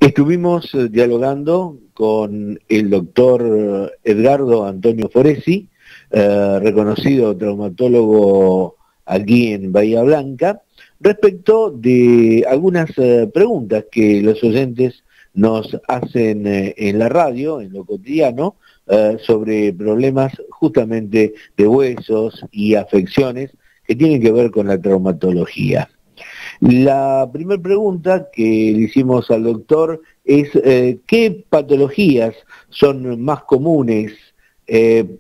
Estuvimos dialogando con el doctor Edgardo Antonio Foresi, reconocido traumatólogo aquí en Bahía Blanca, respecto de algunas preguntas que los oyentes nos hacen en la radio, en lo cotidiano, sobre problemas justamente de huesos y afecciones que tienen que ver con la traumatología. La primera pregunta que le hicimos al doctor es ¿qué patologías son más comunes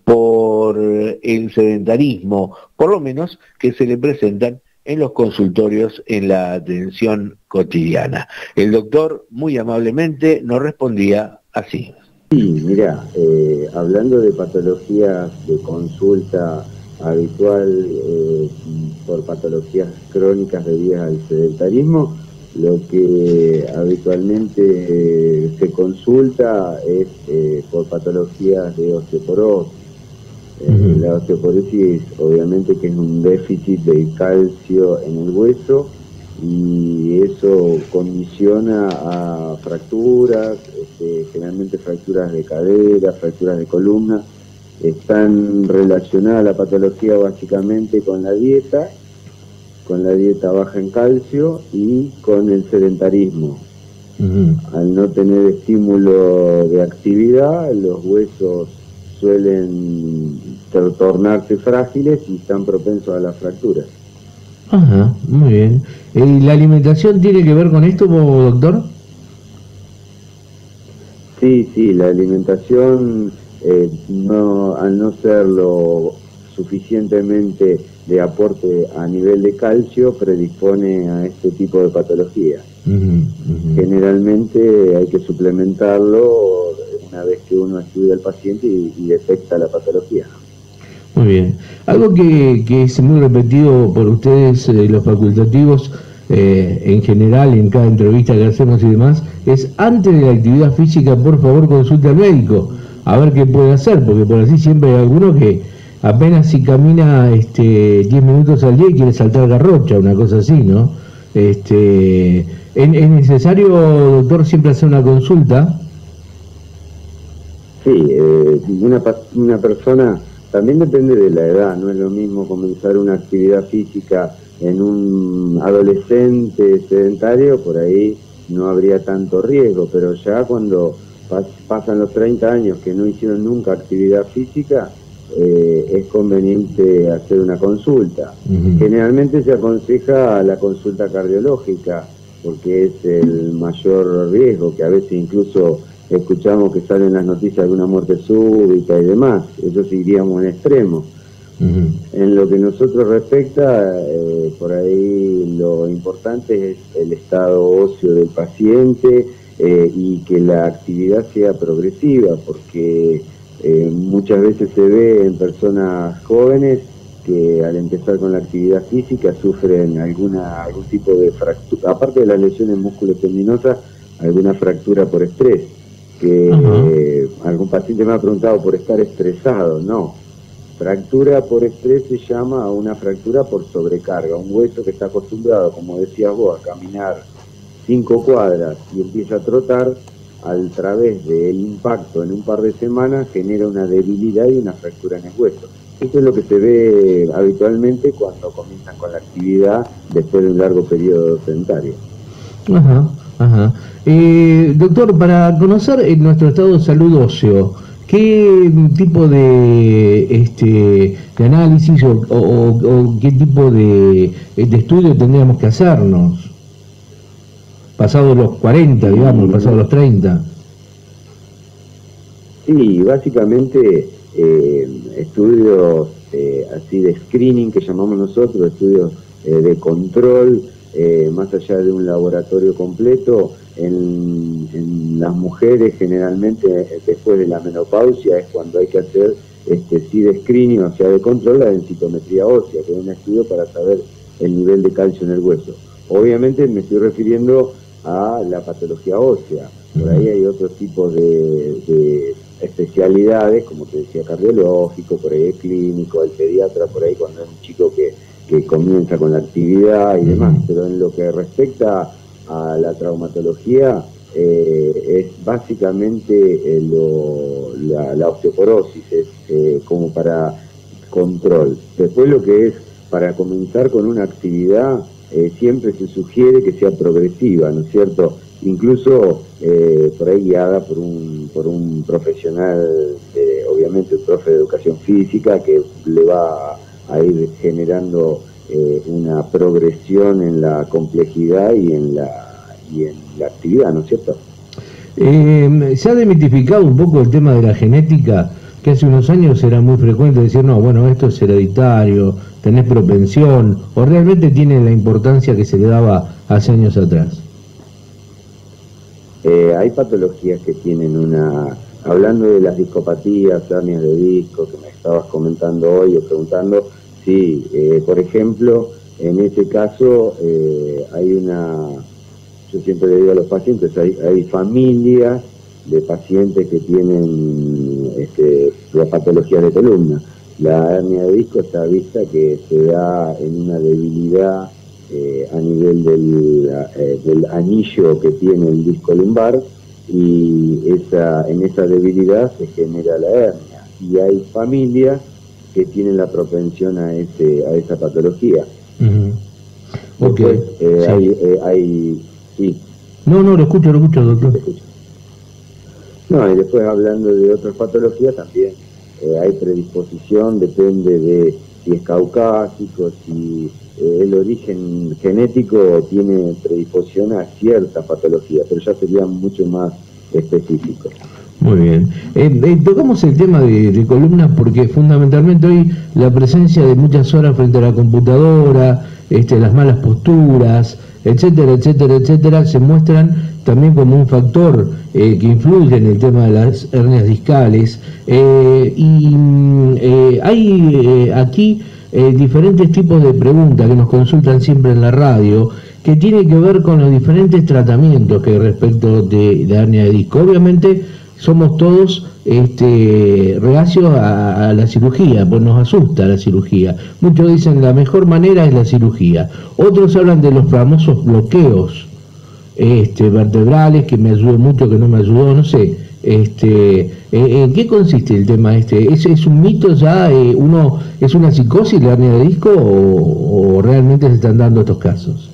por el sedentarismo, por lo menos que se le presentan en los consultorios en la atención cotidiana? El doctor muy amablemente nos respondía así. Sí, mira, hablando de patologías de consulta habitual por patologías crónicas debidas al sedentarismo, lo que habitualmente se consulta es por patologías de osteoporosis. La osteoporosis obviamente que es un déficit de calcio en el hueso y eso condiciona a fracturas, generalmente fracturas de cadera, fracturas de columna. Están relacionadas la patología básicamente con la dieta baja en calcio y con el sedentarismo. Al no tener estímulo de actividad, los huesos suelen tornarse frágiles y están propensos a las fracturas. Ajá, muy bien. ¿Y la alimentación tiene que ver con esto, doctor? Sí, la alimentación, al no ser lo suficientemente de aporte a nivel de calcio, predispone a este tipo de patología. Generalmente hay que suplementarlo una vez que uno estudia al paciente y detecta la patología. Muy bien. Algo que es muy repetido por ustedes, los facultativos, en general, en cada entrevista que hacemos y demás, es antes de la actividad física, por favor, consulte al médico, a ver qué puede hacer, porque por así siempre hay alguno que apenas si camina 10 minutos al día y quiere saltar garrocha, una cosa así, ¿no? ¿Es necesario, doctor, siempre hacer una consulta? Sí, una persona, también depende de la edad, no es lo mismo comenzar una actividad física en un adolescente sedentario, por ahí no habría tanto riesgo, pero ya cuando pasan los 30 años que no hicieron nunca actividad física, es conveniente hacer una consulta. Generalmente se aconseja la consulta cardiológica, porque es el mayor riesgo, que a veces incluso escuchamos que salen las noticias de una muerte súbita y demás, eso sí iríamos en extremo. En lo que nosotros respecta, por ahí lo importante es el estado óseo del paciente y que la actividad sea progresiva, porque muchas veces se ve en personas jóvenes que al empezar con la actividad física sufren algún tipo de fractura, aparte de las lesiones musculotendinosas, alguna fractura por estrés, que algún paciente me ha preguntado por estar estresado. No, fractura por estrés se llama a una fractura por sobrecarga, un hueso que está acostumbrado, como decías vos, a caminar 5 cuadras y empieza a trotar, a través del impacto en un par de semanas genera una debilidad y una fractura en el hueso. Esto es lo que se ve habitualmente cuando comienzan con la actividad después de un largo periodo sedentario. Doctor, para conocer nuestro estado de salud óseo, ¿qué tipo de análisis o qué tipo de estudio tendríamos que hacernos? Pasados los 40, digamos, pasados los 30. Sí, básicamente estudios así de screening que llamamos nosotros, estudios de control, más allá de un laboratorio completo. En las mujeres generalmente después de la menopausia es cuando hay que hacer sí de screening, o sea de control, la densitometría ósea, que es un estudio para saber el nivel de calcio en el hueso. Obviamente me estoy refiriendo a la patología ósea. Por ahí hay otros tipos de especialidades, como te decía, cardiológico, por ahí clínico, el pediatra, por ahí cuando es un chico que comienza con la actividad y demás. Pero en lo que respecta a la traumatología, es básicamente la osteoporosis, es como para control. Después lo que es para comenzar con una actividad, siempre se sugiere que sea progresiva, ¿no es cierto? Incluso por ahí guiada por un profesional, obviamente un profe de educación física, que le va a ir generando una progresión en la complejidad y en la actividad, ¿no es cierto? Se ha demitificado un poco el tema de la genética, que hace unos años era muy frecuente decir, no, bueno, esto es hereditario, tenés propensión, o realmente tiene la importancia que se le daba hace años atrás. Hay patologías que tienen hablando de las discopatías, hernias de disco, que me estabas comentando hoy o preguntando, sí, por ejemplo, en ese caso yo siempre le digo a los pacientes, hay familias de pacientes que tienen la patología de columna. La hernia de disco está vista que se da en una debilidad a nivel del anillo que tiene el disco lumbar, y en esa debilidad se genera la hernia, y hay familias que tienen la propensión a esa patología. Uh-huh. Okay. Después, sí. No, lo escucho, doctor. No, y después hablando de otras patologías también hay predisposición, depende de si es caucásico, si el origen genético tiene predisposición a cierta patología, pero ya sería mucho más específico. Muy bien. Tocamos el tema de columnas porque fundamentalmente hoy la presencia de muchas horas frente a la computadora, las malas posturas, etcétera, se muestran también como un factor que influye en el tema de las hernias discales. Hay aquí diferentes tipos de preguntas que nos consultan siempre en la radio, que tiene que ver con los diferentes tratamientos que hay respecto de la hernia de disco. Obviamente somos todos reacios a la cirugía, pues nos asusta la cirugía. Muchos dicen la mejor manera es la cirugía. Otros hablan de los famosos bloqueos vertebrales, que me ayudó mucho, que no me ayudó, no sé. ¿En qué consiste el tema ¿Es un mito ya? ¿Es una psicosis la hernia de disco o realmente se están dando estos casos?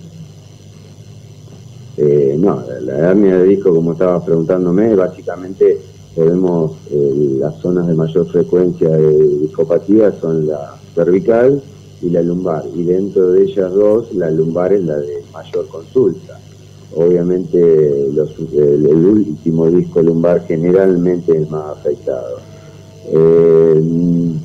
No, la hernia de disco, como estabas preguntándome, básicamente las zonas de mayor frecuencia de discopatía son la cervical y la lumbar, y dentro de ellas dos, la lumbar es la de mayor consulta. Obviamente el último disco lumbar generalmente es más afectado.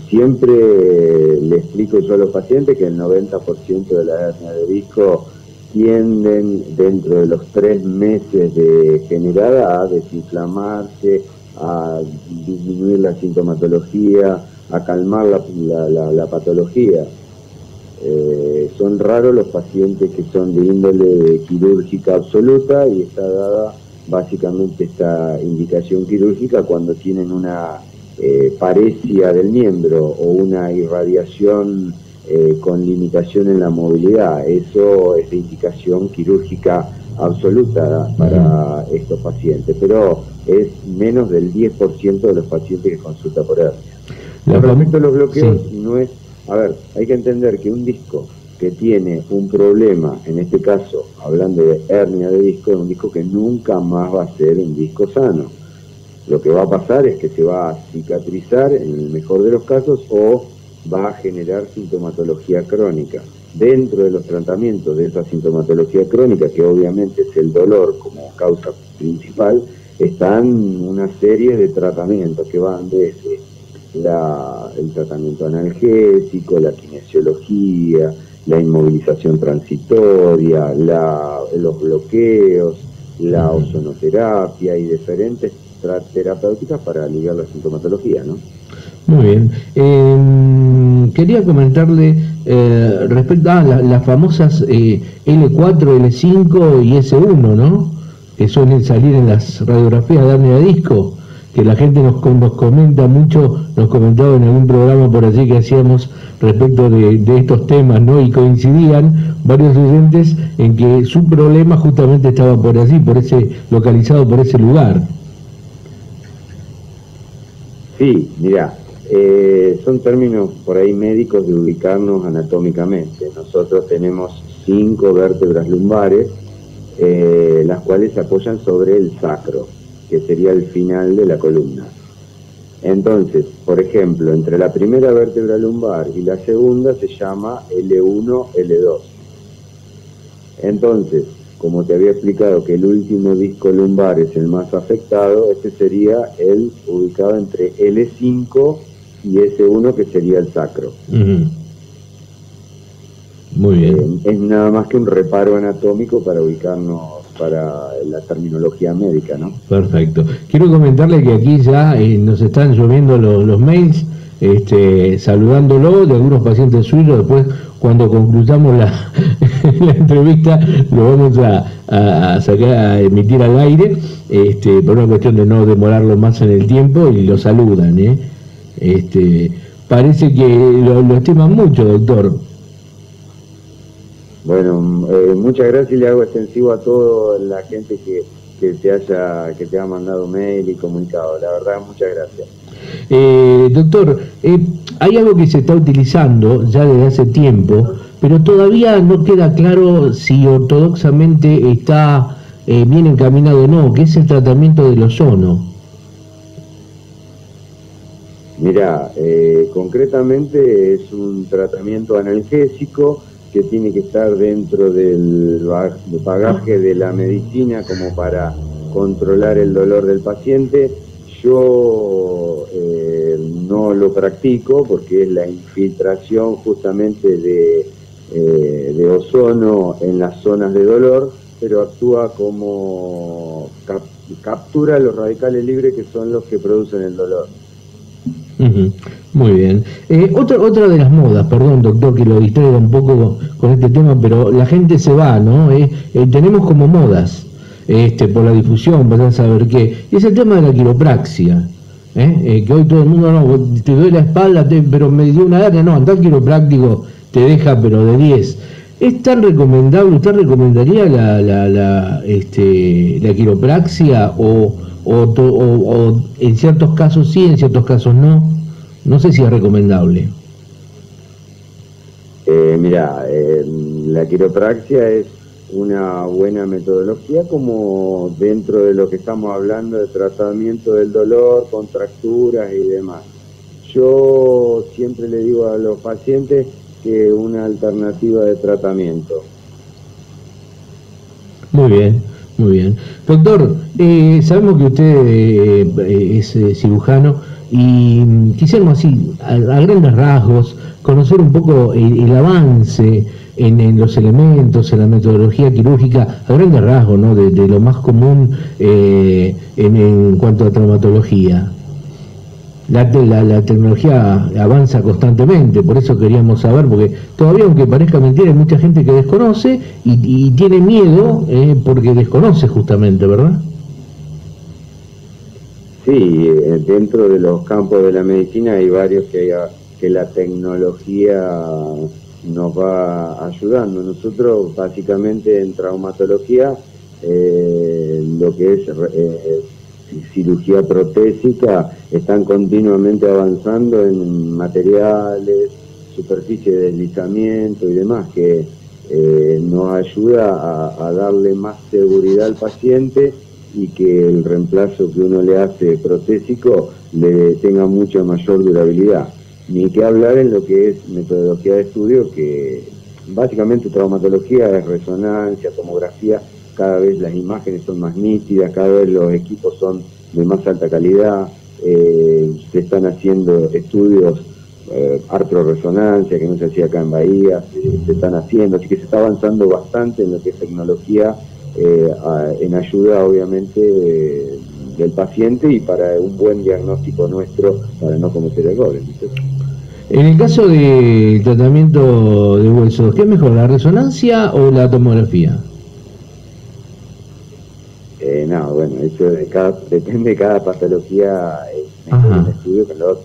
Siempre le explico yo a los pacientes que el 90% de la hernia de disco tienden dentro de los 3 meses de generada a desinflamarse, a disminuir la sintomatología, a calmar la patología. Son raros los pacientes que son de índole quirúrgica absoluta, y está dada básicamente esta indicación quirúrgica cuando tienen una paresia del miembro o una irradiación con limitación en la movilidad. Eso es de indicación quirúrgica absoluta para estos pacientes, pero es menos del 10% de los pacientes que consulta por hernia. Con respecto a los bloqueos, sí. No es... A ver, hay que entender que un disco que tiene un problema, en este caso, hablando de hernia de disco, es un disco que nunca más va a ser un disco sano. Lo que va a pasar es que se va a cicatrizar en el mejor de los casos, o va a generar sintomatología crónica. Dentro de los tratamientos de esa sintomatología crónica, que obviamente es el dolor como causa principal, están una serie de tratamientos que van desde el tratamiento analgésico, la kinesiología, la inmovilización transitoria, los bloqueos, la ozonoterapia y diferentes terapéuticas para aliviar la sintomatología, ¿no? Muy bien. Quería comentarle respecto a las famosas L4, L5 y S1, ¿no? Que suelen salir en las radiografías de hernia de disco. que la gente nos comenta mucho, nos comentaba en algún programa por allí que hacíamos respecto de estos temas, ¿no? Y coincidían varios oyentes en que su problema justamente estaba por allí, localizado por ese lugar. Sí, mira, son términos por ahí médicos de ubicarnos anatómicamente. Nosotros tenemos 5 vértebras lumbares, las cuales se apoyan sobre el sacro, que sería el final de la columna. Entonces, por ejemplo, entre la primera vértebra lumbar y la segunda se llama L1, L2. Entonces, como te había explicado que el último disco lumbar es el más afectado, este sería el ubicado entre L5 y S1, que sería el sacro. Muy bien. Es nada más que un reparo anatómico para ubicarnos para la terminología médica, ¿no? Perfecto. Quiero comentarle que aquí ya nos están lloviendo los mails, saludándolo de algunos pacientes suyos. Después, cuando concluyamos la entrevista, lo vamos a sacar, a emitir al aire, por una cuestión de no demorarlo más en el tiempo, y lo saludan, parece que lo estiman mucho, doctor. Bueno, muchas gracias, y le hago extensivo a toda la gente que te ha mandado mail y comunicado. La verdad, muchas gracias. Doctor, hay algo que se está utilizando ya desde hace tiempo, pero todavía no queda claro si ortodoxamente está bien encaminado o no, que es el tratamiento del ozono. Mira, concretamente es un tratamiento analgésico que tiene que estar dentro del bagaje de la medicina como para controlar el dolor del paciente. Yo no lo practico porque es la infiltración justamente de ozono en las zonas de dolor, pero actúa como captura los radicales libres, que son los que producen el dolor. Muy bien. Otra de las modas, perdón, doctor, que lo distraiga un poco con este tema, pero la gente se va, ¿no? Tenemos como modas, por la difusión, para saber qué. Es el tema de la quiropraxia, que hoy todo el mundo, no, te doy la espalda, pero me dio una hernia, no, anda al quiropráctico, te deja, pero de 10. ¿Es tan recomendable, usted recomendaría la quiropraxia o en ciertos casos sí, en ciertos casos no? No sé si es recomendable. Mira, la quiropraxia es una buena metodología como dentro de lo que estamos hablando de tratamiento del dolor, contracturas y demás. Yo siempre le digo a los pacientes que una alternativa de tratamiento. Muy bien, muy bien. Doctor, sabemos que usted es cirujano y quisiéramos así, a grandes rasgos, conocer un poco el avance en los elementos, en la metodología quirúrgica, a grandes rasgos, ¿no? de lo más común en cuanto a traumatología. La tecnología avanza constantemente, por eso queríamos saber, porque todavía, aunque parezca mentira, hay mucha gente que desconoce y tiene miedo porque desconoce justamente, ¿verdad? Sí, dentro de los campos de la medicina hay varios que la tecnología nos va ayudando. Nosotros básicamente en traumatología, lo que es cirugía protésica, están continuamente avanzando en materiales, superficie de deslizamiento y demás, que nos ayuda a darle más seguridad al paciente y que el reemplazo que uno le hace protésico le tenga mucha mayor durabilidad. Ni que hablar en lo que es metodología de estudio, que básicamente traumatología es resonancia, tomografía. Cada vez las imágenes son más nítidas, cada vez los equipos son de más alta calidad, se están haciendo estudios artroresonancia, que no se hacía acá en Bahía, se están haciendo, así que se está avanzando bastante en lo que es tecnología, en ayuda obviamente del paciente y para un buen diagnóstico nuestro, para no cometer errores, ¿viste? En el caso del tratamiento de huesos, ¿qué es mejor, la resonancia o la tomografía? No, bueno, ese hecho, depende de cada patología, es mejor un estudio que el otro.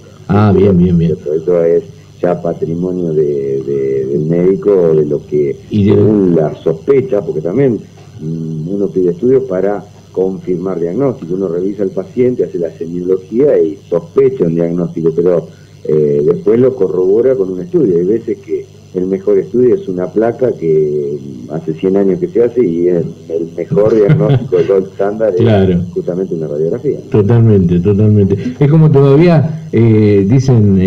Bien. Eso es ya patrimonio del médico, de lo que según la sospecha, porque también uno pide estudios para confirmar diagnóstico, uno revisa al paciente, hace la semiología y sospecha un diagnóstico, pero después lo corrobora con un estudio. Hay veces que el mejor estudio es una placa que hace 100 años que se hace y el mejor diagnóstico, el gold standard, claro, es justamente una radiografía. Totalmente. Es como todavía dicen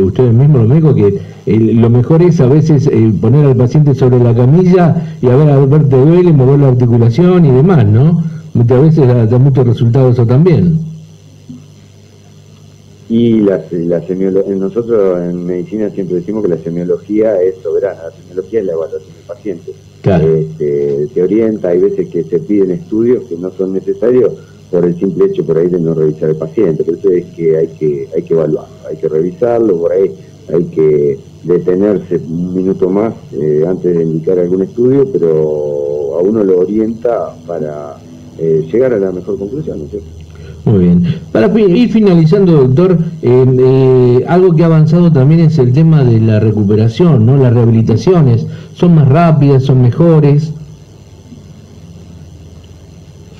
ustedes mismos, los médicos, que lo mejor es a veces poner al paciente sobre la camilla y a ver te duele, mover la articulación y demás, ¿no? Muchas veces da muchos resultados eso también. Y la semiología, nosotros en medicina siempre decimos que la semiología es soberana, la semiología es la evaluación del paciente. Claro. Te orienta, hay veces que se piden estudios que no son necesarios por el simple hecho por ahí de no revisar al paciente, por eso es que hay que evaluarlo, hay que revisarlo, por ahí hay que detenerse un minuto más antes de indicar algún estudio, pero a uno lo orienta para llegar a la mejor conclusión, ¿no es cierto? Muy bien. Para ir finalizando, doctor, algo que ha avanzado también es el tema de la recuperación, ¿no? Las rehabilitaciones, ¿son más rápidas, son mejores?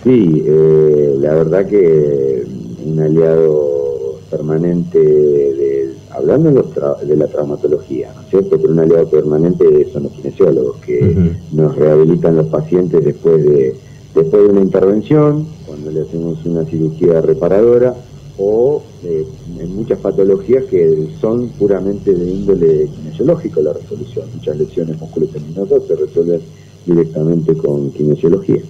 Sí, la verdad que un aliado permanente, hablando de la traumatología, ¿no es cierto? Pero un aliado permanente son los kinesiólogos, que nos rehabilitan los pacientes después de una intervención, cuando le hacemos una cirugía reparadora, o en muchas patologías que son puramente de índole kinesiológico la resolución. Muchas lesiones musculotendinosas se resuelven directamente con kinesiología.